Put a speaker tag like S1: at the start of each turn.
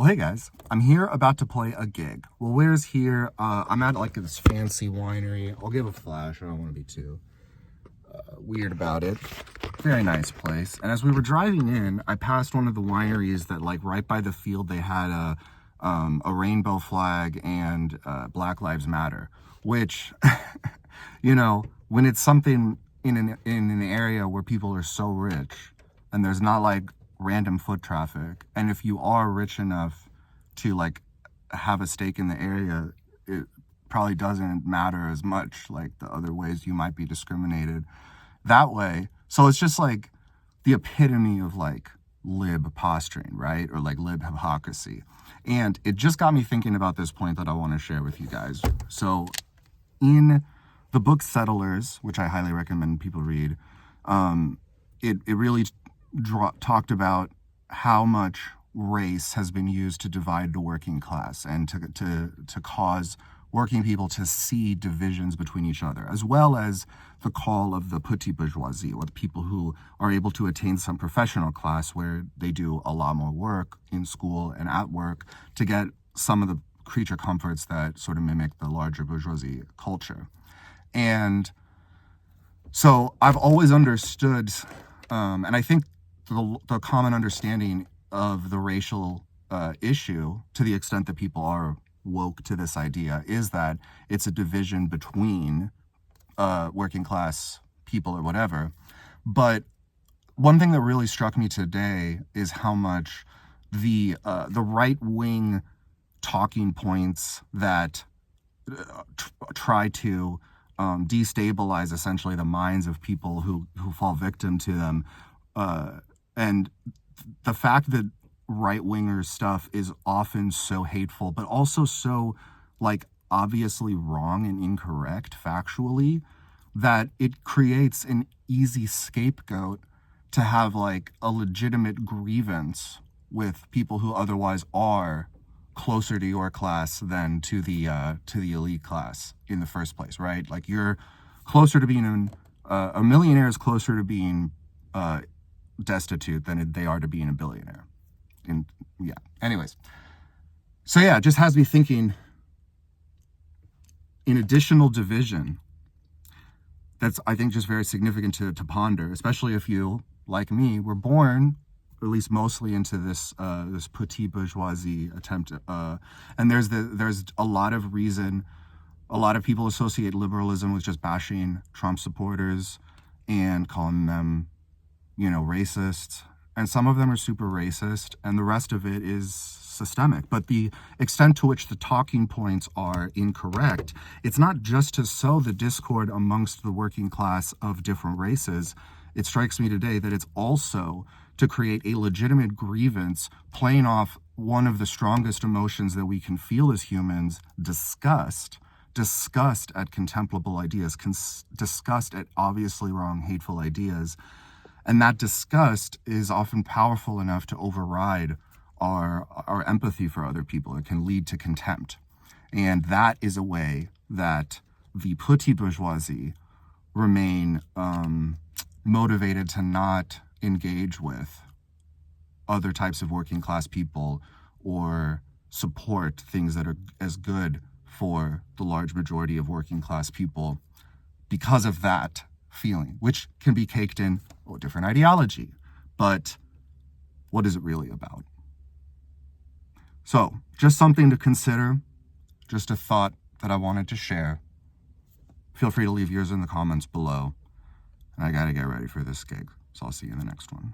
S1: Well, hey guys, I'm here about to play a gig. Well, where's here? I'm at like this fancy winery. I'll give a flash. I don't want to be too weird about it. Very nice place. And as we were driving in, I passed one of the wineries that, like, right by the field, they had a rainbow flag and Black Lives Matter, which, you know, when it's something in an area where people are so rich and there's not like random foot traffic, and if you are rich enough to like have a stake in the area, it probably doesn't matter as much like the other ways you might be discriminated that way. So it's just like the epitome of like lib posturing, right? Or like lib hypocrisy. And it just got me thinking about this point that I want to share with you guys. So in the book Settlers, which I highly recommend people read, it really talked about how much race has been used to divide the working class and to cause working people to see divisions between each other, as well as the call of the petit bourgeoisie, or the people who are able to attain some professional class where they do a lot more work in school and at work to get some of the creature comforts that sort of mimic the larger bourgeoisie culture. And so I've always understood, and I think the common understanding of the racial issue, to the extent that people are woke to this idea, is that it's a division between working class people or whatever. But one thing that really struck me today is how much the right wing talking points that try to destabilize essentially the minds of people who fall victim to them, and the fact that right-winger stuff is often so hateful, but also so like obviously wrong and incorrect factually, that it creates an easy scapegoat to have like a legitimate grievance with people who otherwise are closer to your class than to the elite class in the first place, right? Like, you're closer to being a millionaire is closer to being destitute than they are to being a billionaire. And yeah, anyways, so yeah, it just has me thinking, an additional division that's, I think, just very significant to ponder, especially if you, like me, were born, or at least mostly, into this this petit bourgeoisie attempt, and there's a lot of reason. A lot of people associate liberalism with just bashing Trump supporters and calling them, racist. And some of them are super racist, and the rest of it is systemic. But the extent to which the talking points are incorrect, it's not just to sow the discord amongst the working class of different races. It strikes me today that it's also to create a legitimate grievance, playing off one of the strongest emotions that we can feel as humans: disgust at contemplable ideas, disgust at obviously wrong, hateful ideas. And that disgust is often powerful enough to override our empathy for other people. It can lead to contempt. And that is a way that the petit bourgeoisie remain motivated to not engage with other types of working class people or support things that are as good for the large majority of working class people, because of that feeling, which can be caked in a different ideology. But what is it really about? So, just something to consider, just a thought that I wanted to share. Feel free to leave yours in the comments below. And I gotta get ready for this gig, so I'll see you in the next one.